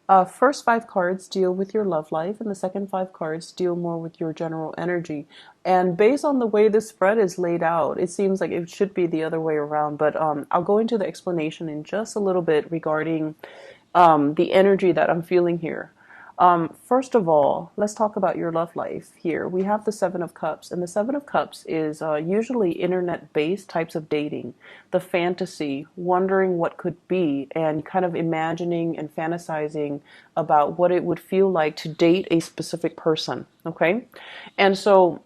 First five cards deal with your love life, and the second five cards deal more with your general energy. And based on the way this spread is laid out, it seems like it should be the other way around. But I'll go into the explanation in just a little bit regarding the energy that I'm feeling here. First of all, let's talk about your love life here. We have the Seven of Cups, and the Seven of Cups is usually internet-based types of dating, the fantasy, wondering what could be, and kind of imagining and fantasizing about what it would feel like to date a specific person. Okay, and so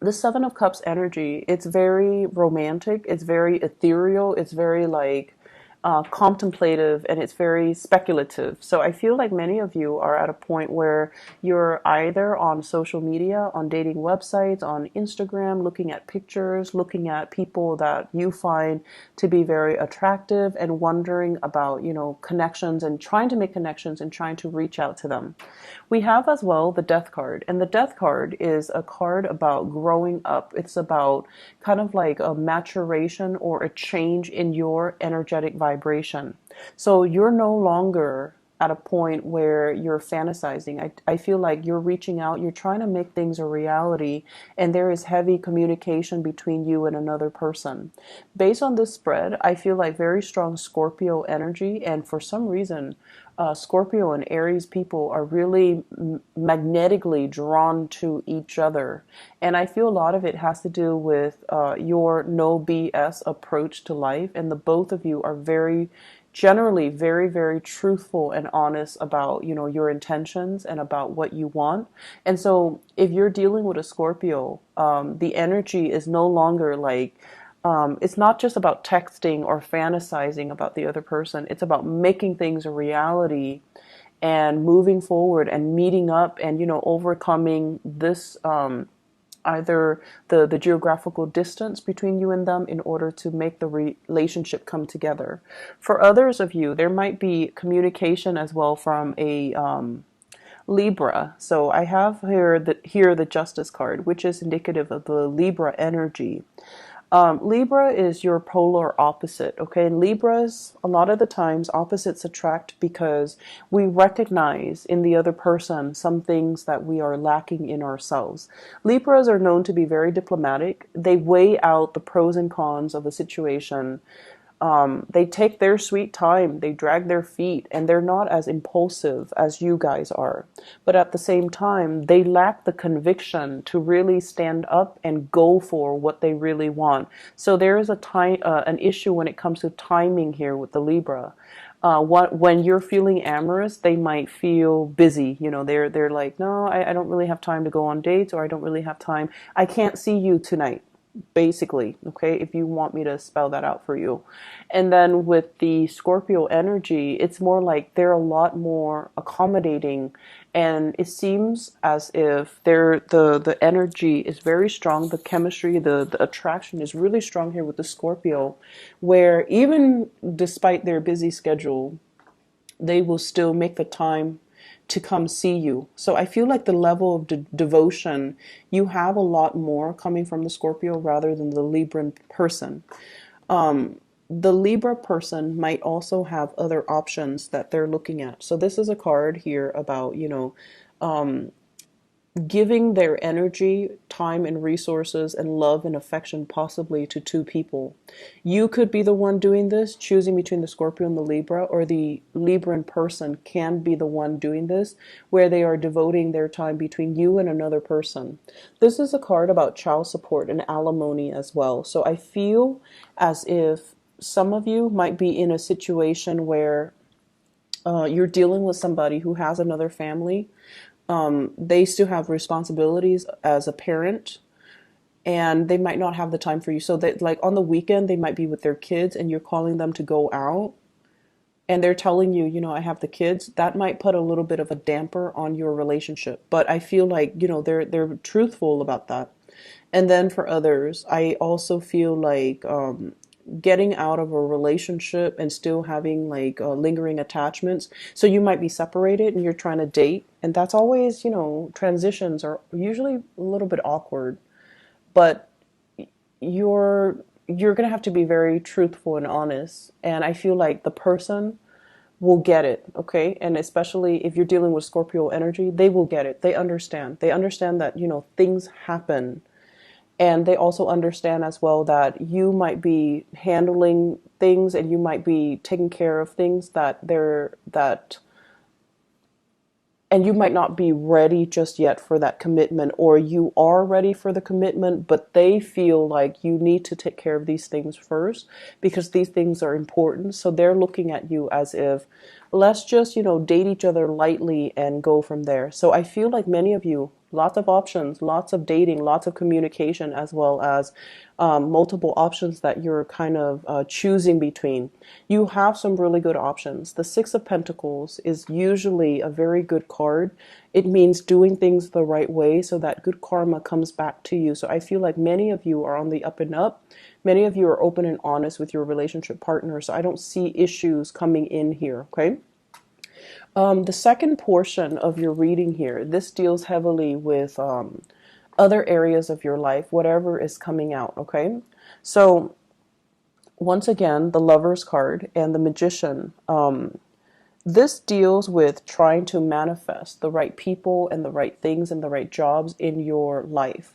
the Seven of Cups energy, it's very romantic, it's very ethereal, it's very like contemplative, and it's very speculative. So I feel like many of you are at a point where you're either on social media, on dating websites, on Instagram, looking at pictures, looking at people that you find to be very attractive and wondering about, connections and trying to make connections and trying to reach out to them. We have as well the Death card, and the Death card is a card about growing up. It's about kind of like a maturation or a change in your energetic vibration. So you're no longer at a point where you're fantasizing. I feel like you're reaching out, you're trying to make things a reality, and there is heavy communication between you and another person. Based on this spread, I feel like very strong Scorpio energy, and for some reason, Scorpio and Aries people are really magnetically drawn to each other. And I feel a lot of it has to do with your no BS approach to life. And the both of you are generally very, very truthful and honest about, your intentions and about what you want. And so if you're dealing with a Scorpio, the energy is no longer like, it's not just about texting or fantasizing about the other person. It's about making things a reality and moving forward and meeting up and, overcoming this, either the geographical distance between you and them in order to make the relationship come together. For others of you, there might be communication as well from a Libra. So I have here the Justice card, which is indicative of the Libra energy. Libra is your polar opposite, okay? And Libras, a lot of the times, opposites attract because we recognize in the other person some things that we are lacking in ourselves. Libras are known to be very diplomatic. They weigh out the pros and cons of a situation. They take their sweet time, they drag their feet, and they're not as impulsive as you guys are. But at the same time, they lack the conviction to really stand up and go for what they really want. So there is an issue when it comes to timing here with the Libra. When you're feeling amorous, they might feel busy. They're like, no, I don't really have time to go on dates, or I don't really have time. I can't see you tonight, basically, okay, if you want me to spell that out for you. And then with the Scorpio energy, it's more like they're a lot more accommodating, and it seems as if the energy is very strong, the chemistry, the attraction is really strong here with the Scorpio, where even despite their busy schedule, they will still make the time to come see you. So I feel like the level of devotion, you have a lot more coming from the Scorpio rather than the Libran person. The Libra person might also have other options that they're looking at. So this is a card here about, giving their energy, time, and resources and love and affection possibly to two people. You could be the one doing this, choosing between the Scorpio and the Libra, or the Libran person can be the one doing this, where they are devoting their time between you and another person. This is a card about child support and alimony as well. So I feel as if some of you might be in a situation where you're dealing with somebody who has another family. They still have responsibilities as a parent, and they might not have the time for you. So that, like, on the weekend, they might be with their kids and you're calling them to go out, and they're telling you, I have the kids. That might put a little bit of a damper on your relationship. But I feel like, they're truthful about that. And then for others, I also feel like getting out of a relationship and still having like lingering attachments. So you might be separated and you're trying to date, and that's always, transitions are usually a little bit awkward, but you're going to have to be very truthful and honest. And I feel like the person will get it, okay? And especially if you're dealing with Scorpio energy, they will get it. They understand. They understand that, things happen. And they also understand as well that you might be handling things and you might be taking care of things and you might not be ready just yet for that commitment, or you are ready for the commitment, but they feel like you need to take care of these things first because these things are important. So they're looking at you as if, let's just, date each other lightly and go from there. So I feel like many of you, lots of options, lots of dating, lots of communication, as well as multiple options that you're kind of choosing between. You have some really good options. The Six of Pentacles is usually a very good card. It means doing things the right way so that good karma comes back to you. So I feel like many of you are on the up and up. Many of you are open and honest with your relationship partner. So I don't see issues coming in here, okay? The second portion of your reading here, this deals heavily with other areas of your life, whatever is coming out, okay? So once again, the Lover's card and the Magician. This deals with trying to manifest the right people and the right things and the right jobs in your life.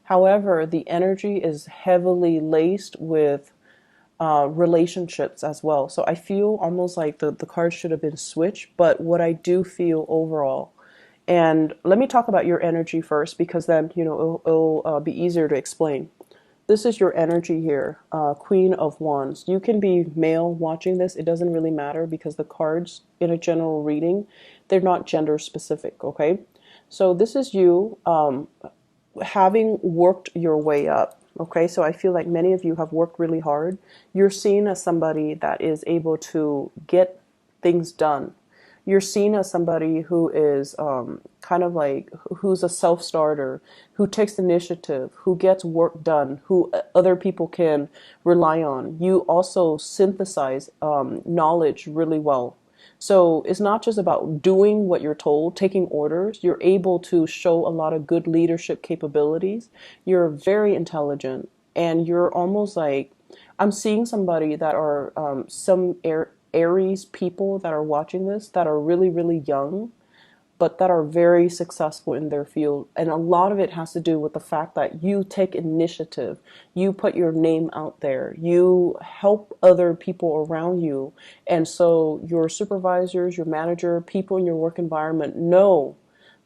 However, the energy is heavily laced with relationships as well. So I feel almost like the cards should have been switched, but what I do feel overall, and let me talk about your energy first because then, it'll be easier to explain. This is your energy here, Queen of Wands. You can be male watching this. It doesn't really matter because the cards in a general reading, they're not gender specific, okay? So this is you having worked your way up. Okay, so I feel like many of you have worked really hard. You're seen as somebody that is able to get things done. You're seen as somebody who is kind of like, who's a self-starter, who takes initiative, who gets work done, who other people can rely on. You also synthesize knowledge really well. So it's not just about doing what you're told, taking orders. You're able to show a lot of good leadership capabilities. You're very intelligent, and you're almost like, I'm seeing somebody that are Aries people that are watching this that are really, really young, but that are very successful in their field. And a lot of it has to do with the fact that you take initiative, you put your name out there, you help other people around you. And so your supervisors, your manager, people in your work environment know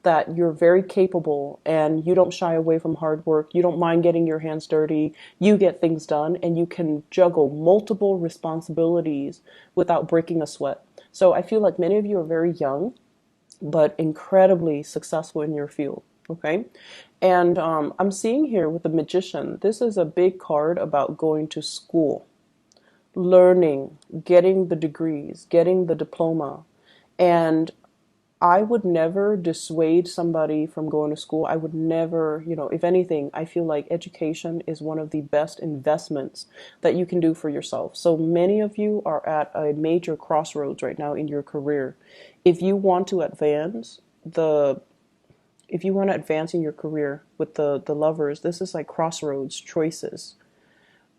that you're very capable and you don't shy away from hard work. You don't mind getting your hands dirty. You get things done and you can juggle multiple responsibilities without breaking a sweat. So I feel like many of you are very young but incredibly successful in your field. Okay. And I'm seeing here with the Magician, this is a big card about going to school, learning, getting the degrees, getting the diploma. And I would never dissuade somebody from going to school. I would never, if anything, I feel like education is one of the best investments that you can do for yourself. So many of you are at a major crossroads right now in your career. If you want to advance in your career with the Lovers, this is like crossroads choices.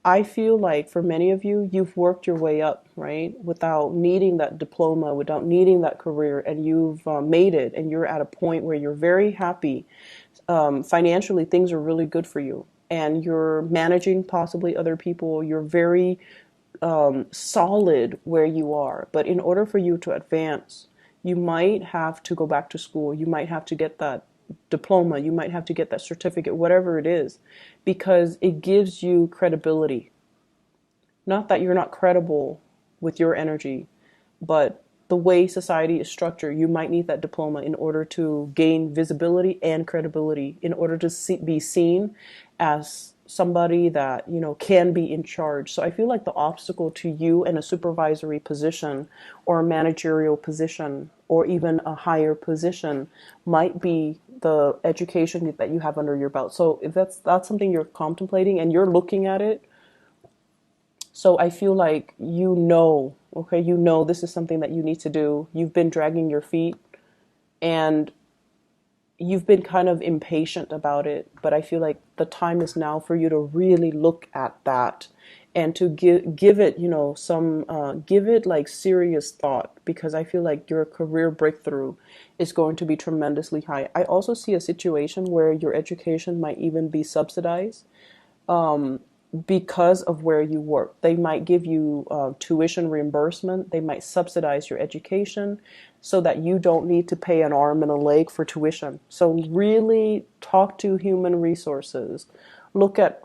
I feel like for many of you, you've worked your way up, right? Without needing that diploma, without needing that career, and you've made it, and you're at a point where you're very happy. Financially, things are really good for you, and you're managing possibly other people. You're very solid where you are. But in order for you to advance, you might have to go back to school. You might have to get that diploma. You might have to get that certificate, whatever it is, because it gives you credibility. Not that you're not credible with your energy, but the way society is structured, you might need that diploma in order to gain visibility and credibility, in order to be seen as somebody that, can be in charge. So I feel like the obstacle to you in a supervisory position or a managerial position or even a higher position might be the education that you have under your belt. So if that's something you're contemplating and you're looking at it, so I feel like okay, this is something that you need to do. You've been dragging your feet, and you've been kind of impatient about it, but I feel like the time is now for you to really look at that and to give it, some give it like serious thought, because I feel like your career breakthrough is going to be tremendously high. I also see a situation where your education might even be subsidized because of where you work. They might give you tuition reimbursement. They might subsidize your education so that you don't need to pay an arm and a leg for tuition. So really talk to human resources. Look at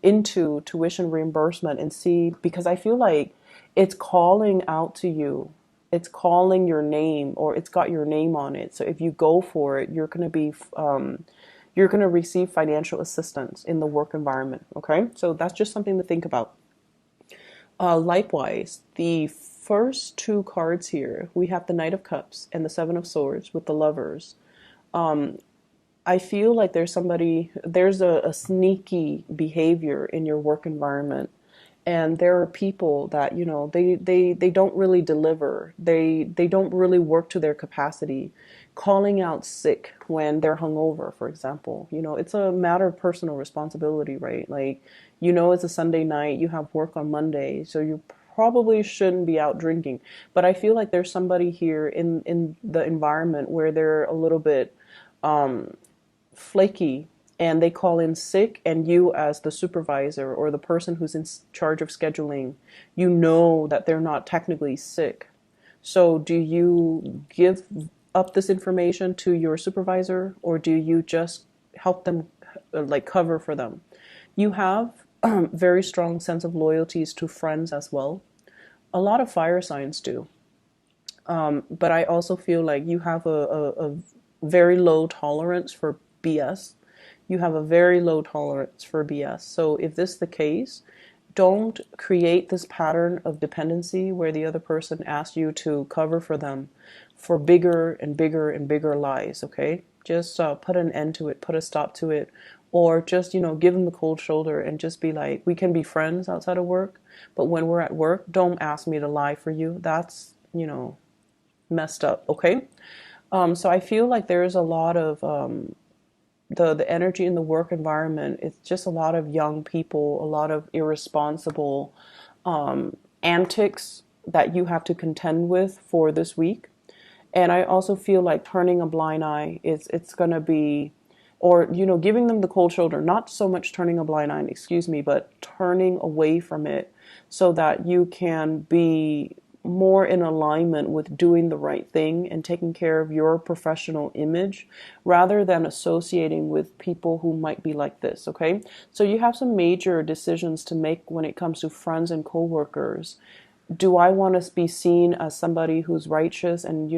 into tuition reimbursement and see, because I feel like it's calling out to you. It's calling your name, or it's got your name on it. So if you go for it, you're going to receive financial assistance in the work environment. Okay, so that's just something to think about. Likewise, the first two cards here, we have the Knight of Cups and the Seven of Swords with the Lovers. I feel like there's a sneaky behavior in your work environment. And there are people that, they don't really deliver. They don't really work to their capacity. Calling out sick when they're hungover, for example. It's a matter of personal responsibility, right? Like, it's a Sunday night, you have work on Monday, so you probably shouldn't be out drinking. But I feel like there's somebody here in the environment where they're a little bit flaky, and they call in sick, and you as the supervisor or the person who's in charge of scheduling, that they're not technically sick. So do you give up this information to your supervisor, or do you just help them, like cover for them? You have very strong sense of loyalties to friends as well. A lot of fire signs do. But I also feel like you have a very low tolerance for BS. You have a very low tolerance for BS. So if this is the case, don't create this pattern of dependency where the other person asks you to cover for them for bigger and bigger and bigger lies, okay? Just put an end to it, put a stop to it, or just, give them the cold shoulder and just be like, we can be friends outside of work, but when we're at work, don't ask me to lie for you. That's, messed up, okay? So I feel like there is a lot of the energy in the work environment. It's just a lot of young people, a lot of irresponsible antics that you have to contend with for this week. And I also feel like turning a blind eye is it's gonna be, or giving them the cold shoulder, not so much turning a blind eye, excuse me, but turning away from it so that you can be more in alignment with doing the right thing and taking care of your professional image rather than associating with people who might be like this, okay? So you have some major decisions to make when it comes to friends and coworkers. Do I want to be seen as somebody who's righteous and,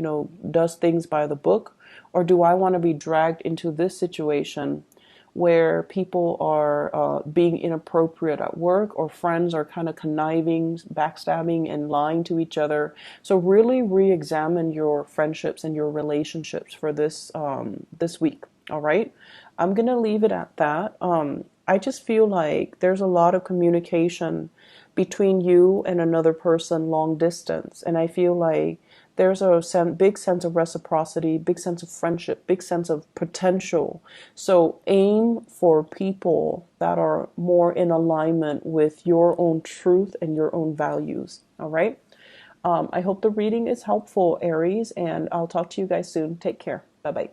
does things by the book? Or do I want to be dragged into this situation where people are being inappropriate at work, or friends are kind of conniving, backstabbing, and lying to each other? So really re-examine your friendships and your relationships for this week. All right, I'm gonna leave it at that. I just feel like there's a lot of communication between you and another person long distance, and I feel like there's a big sense of reciprocity, big sense of friendship, big sense of potential. So aim for people that are more in alignment with your own truth and your own values. All right. I hope the reading is helpful, Aries, and I'll talk to you guys soon. Take care. Bye bye.